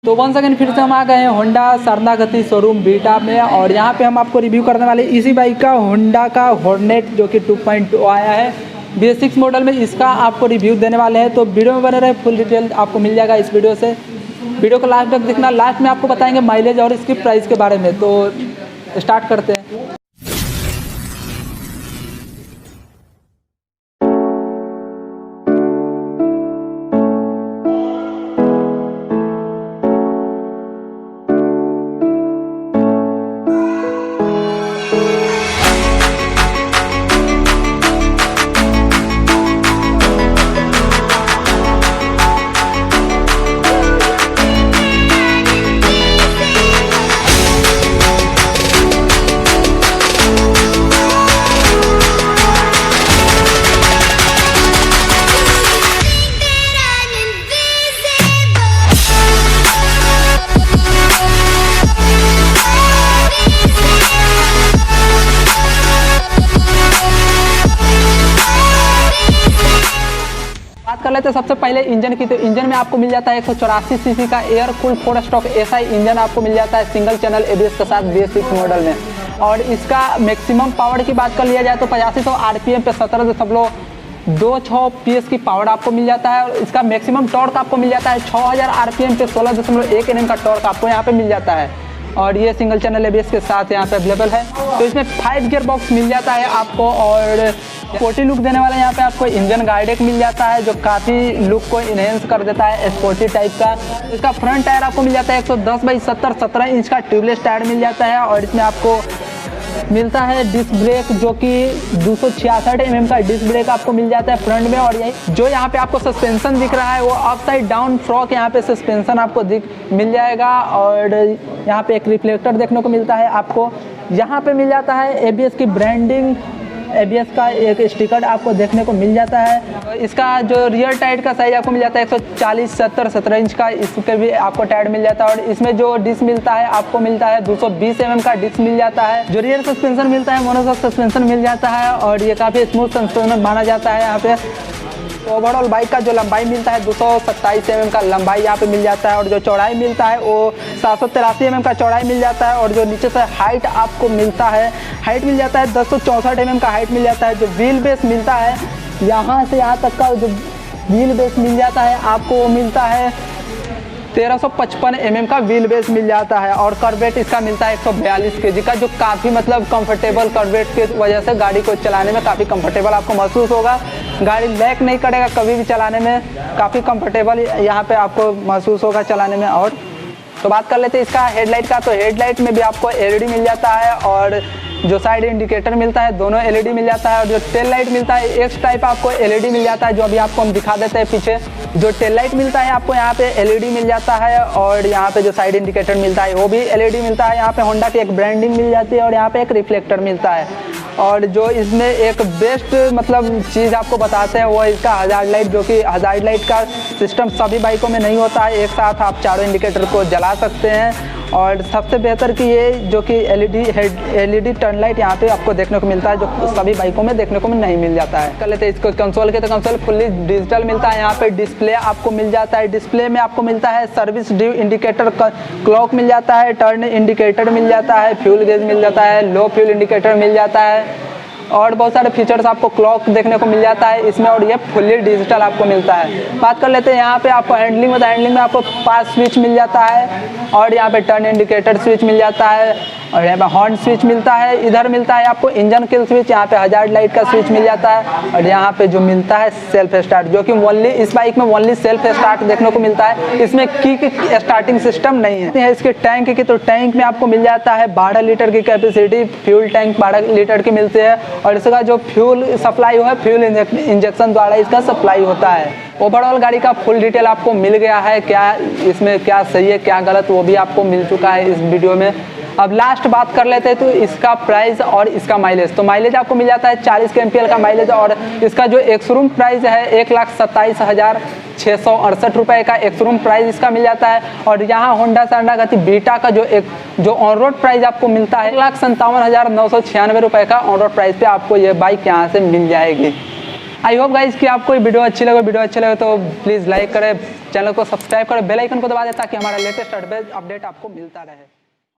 तो once again फिर से हम आ गए हैं होंडा शरणागति शोरूम बीटा में। और यहाँ पे हम आपको रिव्यू करने वाले इसी बाइक का होंडा का हॉर्नेट जो कि 2.2 आया है BS6 मॉडल में, इसका आपको रिव्यू देने वाले हैं। तो वीडियो में बने रहे, फुल डिटेल आपको मिल जाएगा इस वीडियो से। वीडियो को लास्ट तक देखना, लास्ट में आपको बताएंगे माइलेज और इसकी प्राइस के बारे में। तो स्टार्ट करते हैं। बात कर लेते हैं सबसे पहले इंजन की। तो इंजन में आपको मिल जाता है 184 सीसी का air cooled 4 stroke SI engine आपको मिल जाता है सिंगल चैनल ABS के साथ BS6 मॉडल में। और इसका मैक्सिमम पावर की बात कर लिया जाए तो 8500 RPM पे 17.26 PS की पावर आपको मिल जाता है। और इसका मैक्सिमम टॉर्क आपको मिल जाता है 6000 RPM पे 16.1 Nm का टॉर्क आपको यहाँ पे मिल जाता है। और ये सिंगल चैनल ABS के साथ यहाँ पे अवेलेबल है। तो इसमें 5 गियर बॉक्स मिल जाता है आपको। और स्पोर्टी लुक देने वाला यहाँ पे आपको इंजन गार्ड एक मिल जाता है जो काफ़ी लुक को इनहेंस कर देता है स्पोर्टी टाइप का। इसका फ्रंट टायर आपको मिल जाता है 110/70 17 इंच का ट्यूबलेस टायर मिल जाता है। और इसमें आपको मिलता है डिस्क ब्रेक जो कि 266 mm का डिस्क ब्रेक आपको मिल जाता है फ्रंट में। और यही जो यहाँ पे आपको सस्पेंशन दिख रहा है वो अपसाइड डाउन फ्रॉक यहाँ पे सस्पेंशन आपको मिल जाएगा। और यहाँ पे एक रिफ्लेक्टर देखने को मिलता है आपको। यहाँ पे मिल जाता है ABS की ब्रांडिंग, ABS का एक स्टिकर आपको देखने को मिल जाता है। इसका जो रियर टायर का साइज आपको मिल जाता है 140/70 17 इंच का, इस पे भी आपको टायर मिल जाता है। और इसमें जो डिस्क मिलता है आपको मिलता है 220 mm का डिस्क मिल जाता है। जो रियर सस्पेंशन मिलता है मोनोशॉक सस्पेंशन मिल जाता है। और ये काफ़ी स्मूथ सस्पेंशन माना जाता है यहाँ पे। ओवरऑल बाइक का जो लंबाई मिलता है 227 mm का लंबाई यहाँ पे मिल जाता है। और जो चौड़ाई मिलता है वो 783 mm का चौड़ाई मिल जाता है। और जो नीचे से हाइट आपको मिलता है, हाइट मिल जाता है 1064 mm का हाइट मिल जाता है। जो व्हील बेस मिलता है यहाँ से यहाँ तक का जो व्हील बेस मिल जाता है आपको मिलता है 1355 mm का व्हील बेस मिल जाता है। और करवेट इसका मिलता है 142 kg का, जो काफ़ी मतलब कंफर्टेबल करवेट के वजह से गाड़ी को चलाने में काफ़ी कंफर्टेबल आपको महसूस होगा। गाड़ी लैग नहीं करेगा कभी भी चलाने में, काफ़ी कंफर्टेबल यहाँ पे आपको महसूस होगा चलाने में। और तो बात कर लेते हैं इसका हेडलाइट का। तो हेडलाइट में भी आपको LED मिल जाता है। और जो साइड इंडिकेटर मिलता है दोनों LED मिल जाता है। और जो टेल लाइट मिलता है X टाइप आपको LED मिल जाता है, जो अभी आपको हम दिखा देते हैं पीछे। जो टेल लाइट मिलता है आपको यहाँ पे LED मिल जाता है। और यहाँ पे जो साइड इंडिकेटर मिलता है वो भी LED मिलता है। यहाँ पे होंडा की एक ब्रांडिंग मिल जाती है। और यहाँ पे एक रिफ्लेक्टर मिलता है। और जो इसमें एक बेस्ट मतलब चीज़ आपको बताते हैं वो इसका हज़ार्ड लाइट, जो कि हज़ार्ड लाइट का सिस्टम सभी बाइकों में नहीं होता है। एक साथ आप चारों इंडिकेटर को जला सकते हैं। और सबसे बेहतर कि ये जो कि LED टर्न लाइट यहाँ पे आपको देखने को मिलता है, जो सभी बाइकों में देखने को नहीं मिल जाता है। कर लेते हैं इसको कंसोल के। तो कंसोल फुल्ली डिजिटल मिलता है। यहाँ पे डिस्प्ले आपको मिल जाता है। डिस्प्ले में आपको मिलता है सर्विस ड्यू इंडिकेटर, क्लॉक मिल जाता है, टर्न इंडिकेटर मिल जाता है, फ्यूल गेज मिल जाता है, लो फ्यूल इंडिकेटर मिल जाता है। और बहुत सारे फीचर्स आपको क्लॉक देखने को मिल जाता है इसमें। और ये फुल्ली डिजिटल आपको मिलता है। बात कर लेते हैं यहाँ पे आपको हैंडलिंग में। तो हैंडलिंग में आपको पास स्विच मिल जाता है। और यहाँ पे टर्न इंडिकेटर स्विच मिल जाता है। और यहाँ पे हॉर्न स्विच मिलता है। इधर मिलता है आपको इंजन किल स्विच, यहाँ पे हज़ार्ड लाइट का स्विच मिल जाता है। और यहाँ पे जो मिलता है सेल्फ स्टार्ट, जो कि ओनली इस बाइक में ओनली सेल्फ स्टार्ट देखने को मिलता है। इसमें किक स्टार्टिंग सिस्टम नहीं है। इसके टैंक की, तो टैंक में आपको मिल जाता है 12 लीटर की कैपेसिटी, फ्यूल टैंक 12 लीटर की मिलती है। और इसका जो फ्यूल सप्लाई है फ्यूल इंजेक्शन द्वारा इसका सप्लाई होता है। ओवरऑल गाड़ी का फुल डिटेल आपको मिल गया है, क्या इसमें क्या सही है क्या गलत वो भी आपको मिल चुका है इस वीडियो में। अब लास्ट बात कर लेते हैं तो इसका प्राइस और इसका माइलेज। तो माइलेज आपको मिल जाता है 40 kmpl का माइलेज। और इसका जो एक शोरूम प्राइस है 1,27,668 रुपये का एक शोरूम प्राइस इसका मिल जाता है। और यहाँ होंडा शरणागति बीटा का जो ऑन रोड प्राइस आपको मिलता है 1,57,996 रुपये का ऑन रोड प्राइस पे आपको ये बाइक यहाँ से मिल जाएगी। आई होप गाइज कि आपको वीडियो अच्छी लगे तो प्लीज़ लाइक करें, चैनल को सब्सक्राइब करें, बेल आइकन को दबा दें ताकि हमारा लेटेस्ट अपडेट आपको मिलता रहे।